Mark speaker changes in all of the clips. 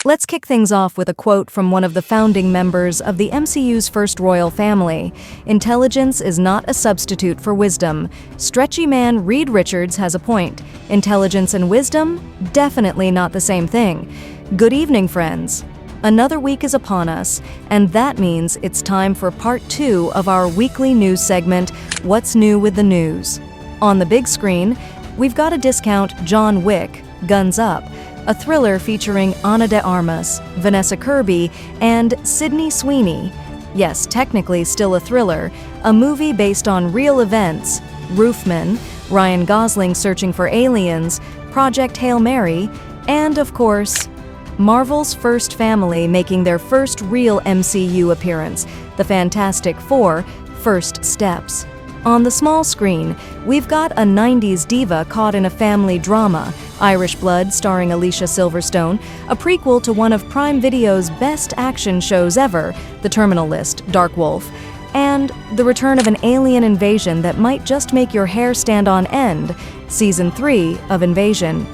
Speaker 1: Let's kick things off with a quote from one of the founding members of the MCU's first royal family. "Intelligence is not a substitute for wisdom." Stretchy man Reed Richards has a point. Intelligence and wisdom? Definitely not the same thing. Good evening, friends. Another week is upon us, and that means it's time for part 2 of our weekly news segment, What's New with the News. On the big screen, we've got to discount John Wick, Guns Up, a thriller featuring Ana de Armas, Vanessa Kirby, and Sidney Sweeney. Yes, technically still a thriller, a movie based on real events, Roofman, Ryan Gosling searching for aliens, Project Hail Mary, and, of course, Marvel's first family making their first real MCU appearance, the Fantastic Four, First Steps. On the small screen, we've got a 90s diva caught in a family drama, Irish Blood starring Alicia Silverstone, a prequel to one of Prime Video's best action shows ever, The Terminal List, Dark Wolf, and the return of an alien invasion that might just make your hair stand on end, Season 3 of Invasion.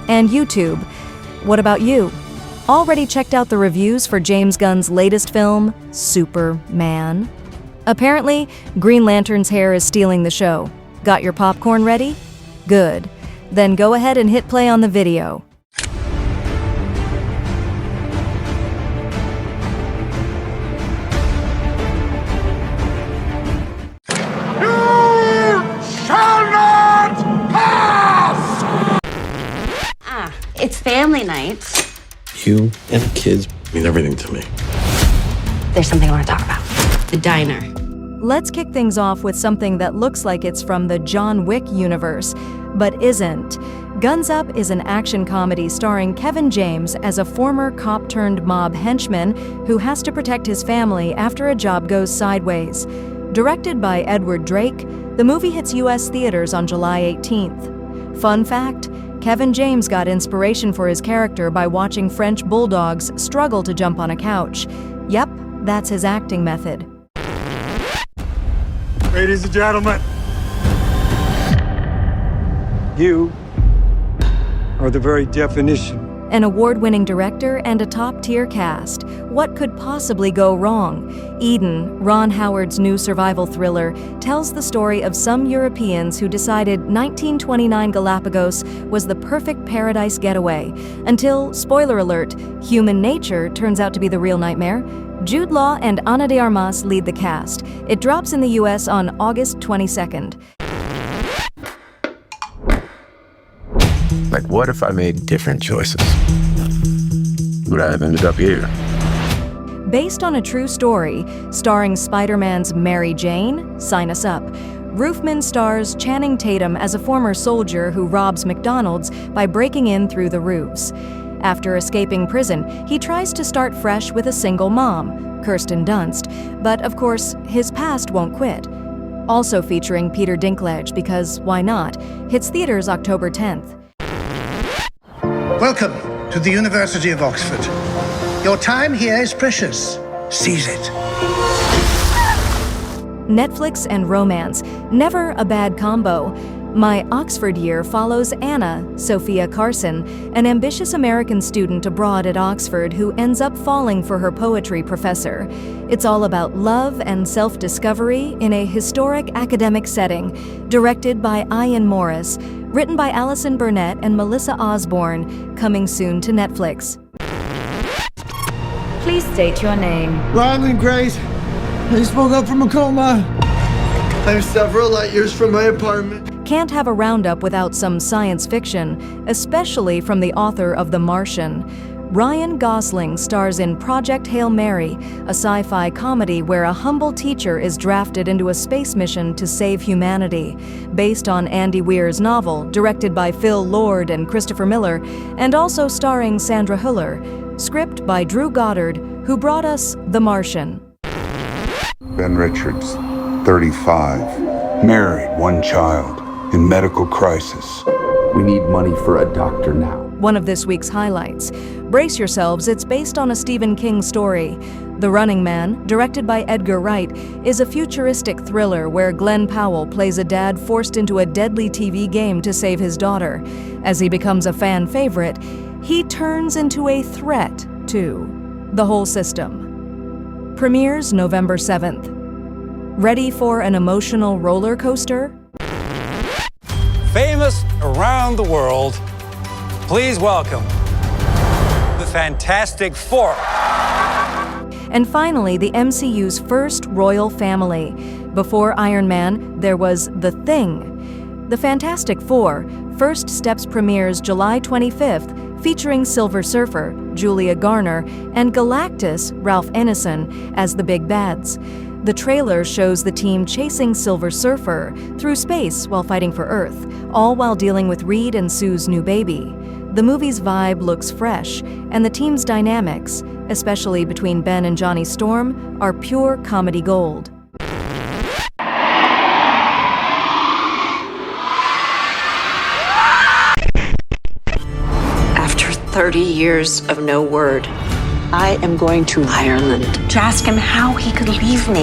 Speaker 1: And YouTube. What about you? Already checked out the reviews for James Gunn's latest film, Superman? Apparently, Green Lantern's hair is stealing the show. Got your popcorn ready? Good. Then go ahead and hit play on the video.
Speaker 2: You shall not pass!
Speaker 3: It's family night.
Speaker 4: You and the kids mean everything to me.
Speaker 3: There's something I want to talk about. The diner.
Speaker 1: Let's kick things off with something that looks like it's from the John Wick universe, but isn't. Guns Up is an action comedy starring Kevin James as a former cop-turned-mob henchman who has to protect his family after a job goes sideways. Directed by Edward Drake, the movie hits U.S. theaters on July 18th. Fun fact, Kevin James got inspiration for his character by watching French bulldogs struggle to jump on a couch. Yep, that's his acting method.
Speaker 2: Ladies and gentlemen, you are the very definition.
Speaker 1: An award-winning director and a top-tier cast. What could possibly go wrong? Eden, Ron Howard's new survival thriller, tells the story of some Europeans who decided 1929 Galapagos was the perfect paradise getaway, until, spoiler alert, human nature turns out to be the real nightmare. Jude Law and Ana de Armas lead the cast. It drops in the US on August 22nd.
Speaker 4: Like, what if I made different choices? Would I have ended up here?
Speaker 1: Based on a true story, starring Spider-Man's Mary Jane, sign us up. Roofman stars Channing Tatum as a former soldier who robs McDonald's by breaking in through the roofs. After escaping prison, he tries to start fresh with a single mom, Kirsten Dunst, but of course, his past won't quit. Also featuring Peter Dinklage, because why not, hits theaters October 10th.
Speaker 5: Welcome to the University of Oxford. Your time here is precious. Seize it.
Speaker 1: Netflix and romance, never a bad combo. My Oxford year follows Anna, Sophia Carson, an ambitious American student abroad at Oxford who ends up falling for her poetry professor. It's all about love and self-discovery in a historic academic setting. Directed by Ian Morris, written by Alison Burnett and Melissa Osborne, coming soon to Netflix.
Speaker 6: Please state your name.
Speaker 7: Ryland Grace. I just woke up from a coma. I'm several light years from my apartment.
Speaker 1: Can't have a roundup without some science fiction, especially from the author of The Martian. Ryan Gosling stars in Project Hail Mary, a sci-fi comedy where a humble teacher is drafted into a space mission to save humanity. Based on Andy Weir's novel, directed by Phil Lord and Christopher Miller, and also starring Sandra Hüller. Script by Drew Goddard, who brought us The Martian.
Speaker 8: Ben Richards, 35, married, one child, in medical crisis.
Speaker 9: We need money for a doctor now.
Speaker 1: One of this week's highlights. Brace yourselves, it's based on a Stephen King story. The Running Man, directed by Edgar Wright, is a futuristic thriller where Glenn Powell plays a dad forced into a deadly TV game to save his daughter. As he becomes a fan favorite, he turns into a threat to the whole system. Premieres November 7th. Ready for an emotional roller coaster?
Speaker 6: Famous around the world, please welcome the Fantastic Four.
Speaker 1: And finally, the MCU's first royal family. Before Iron Man, there was The Thing. The Fantastic Four, First Steps premieres July 25th, featuring Silver Surfer, Julia Garner, and Galactus, Ralph Ineson, as the big bads. The trailer shows the team chasing Silver Surfer through space while fighting for Earth, all while dealing with Reed and Sue's new baby. The movie's vibe looks fresh, and the team's dynamics, especially between Ben and Johnny Storm, are pure comedy gold.
Speaker 3: After 30 years of no word, I am going to Ireland to ask him how he could leave me.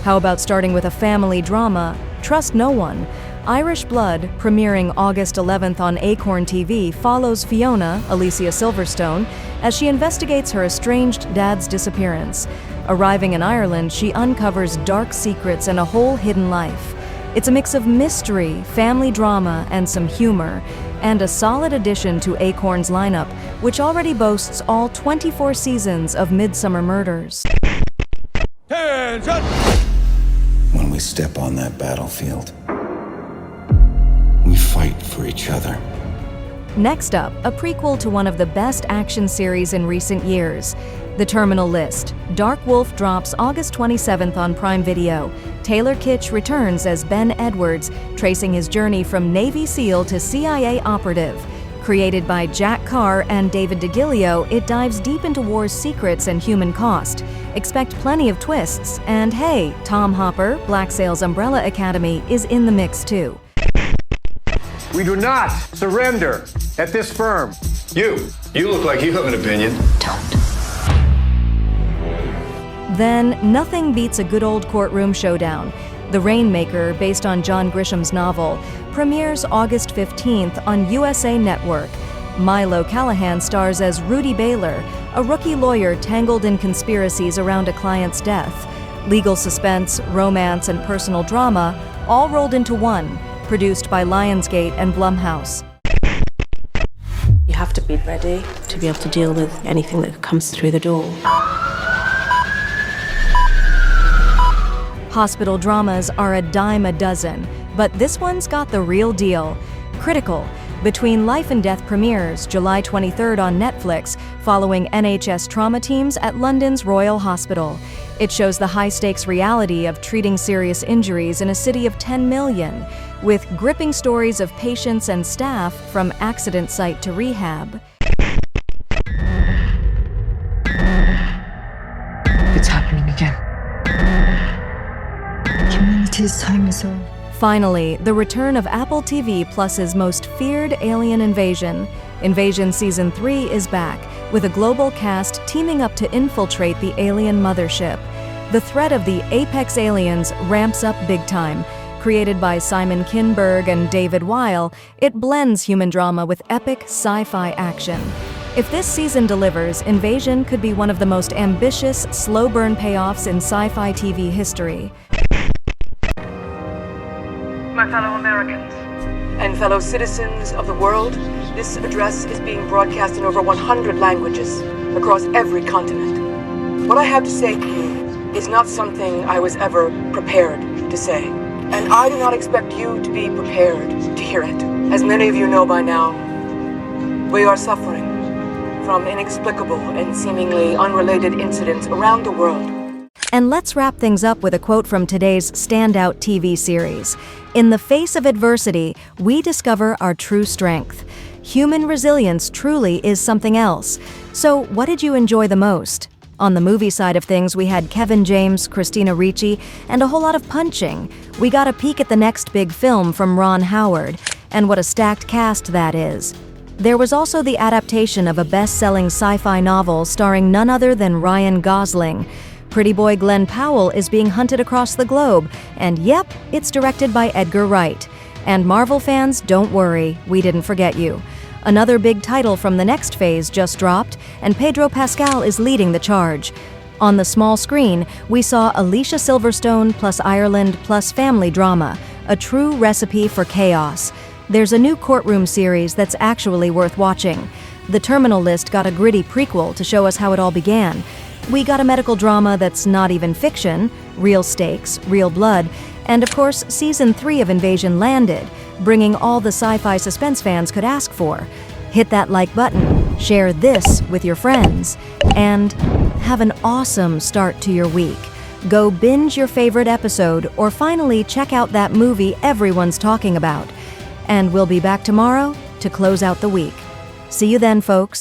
Speaker 1: How about starting with a family drama, Trust No One? Irish Blood, premiering August 11th on Acorn TV, follows Fiona, Alicia Silverstone, as she investigates her estranged dad's disappearance. Arriving in Ireland, she uncovers dark secrets and a whole hidden life. It's a mix of mystery, family drama, and some humor, and a solid addition to Acorn's lineup, which already boasts all 24 seasons of Midsummer Murders.
Speaker 6: Hands up!
Speaker 4: When we step on that battlefield, we fight for each other.
Speaker 1: Next up, a prequel to one of the best action series in recent years, The Terminal List. Dark Wolf drops August 27th on Prime Video. Taylor Kitsch returns as Ben Edwards, tracing his journey from Navy SEAL to CIA operative. Created by Jack Carr and David DeGilio, it dives deep into war's secrets and human cost. Expect plenty of twists, and hey, Tom Hopper, Black Sails Umbrella Academy, is in the mix too.
Speaker 10: We do not surrender at this firm.
Speaker 4: You look like you have an opinion.
Speaker 3: Don't.
Speaker 1: Then, nothing beats a good old courtroom showdown. The Rainmaker, based on John Grisham's novel, premieres August 15th on USA Network. Milo Callahan stars as Rudy Baylor, a rookie lawyer tangled in conspiracies around a client's death. Legal suspense, romance, and personal drama, all rolled into one, produced by Lionsgate and Blumhouse.
Speaker 3: You have to be ready to be able to deal with anything that comes through the door.
Speaker 1: Hospital dramas are a dime a dozen, but this one's got the real deal. Critical, Between Life and Death premieres July 23rd on Netflix, following NHS trauma teams at London's Royal Hospital. It shows the high-stakes reality of treating serious injuries in a city of 10 million, with gripping stories of patients and staff from accident site to rehab.
Speaker 11: It's happening again. Humanity's time is over.
Speaker 1: Finally, the return of Apple TV Plus's most feared alien invasion. Invasion Season 3 is back, with a global cast teaming up to infiltrate the alien mothership. The threat of the apex aliens ramps up big time. Created by Simon Kinberg and David Weil, it blends human drama with epic sci-fi action. If this season delivers, Invasion could be one of the most ambitious, slow-burn payoffs in sci-fi TV history.
Speaker 12: My fellow Americans and fellow citizens of the world, this address is being broadcast in over 100 languages across every continent. What I have to say to you is not something I was ever prepared to say, and I do not expect you to be prepared to hear it. As many of you know by now, we are suffering from inexplicable and seemingly unrelated incidents around the world.
Speaker 1: And let's wrap things up with a quote from today's standout TV series. In the face of adversity, we discover our true strength. Human resilience truly is something else. So, what did you enjoy the most? On the movie side of things, we had Kevin James, Christina Ricci, and a whole lot of punching. We got a peek at the next big film from Ron Howard, and what a stacked cast that is. There was also the adaptation of a best-selling sci-fi novel starring none other than Ryan Gosling. Pretty boy Glenn Powell is being hunted across the globe, and yep, it's directed by Edgar Wright. And Marvel fans, don't worry, we didn't forget you. Another big title from the next phase just dropped, and Pedro Pascal is leading the charge. On the small screen, we saw Alicia Silverstone plus Ireland plus family drama, a true recipe for chaos. There's a new courtroom series that's actually worth watching. The Terminal List got a gritty prequel to show us how it all began. We got a medical drama that's not even fiction, real stakes, real blood, and of course, Season 3 of Invasion landed, bringing all the sci-fi suspense fans could ask for. Hit that like button, share this with your friends, and have an awesome start to your week. Go binge your favorite episode or finally check out that movie everyone's talking about. And we'll be back tomorrow to close out the week. See you then, folks.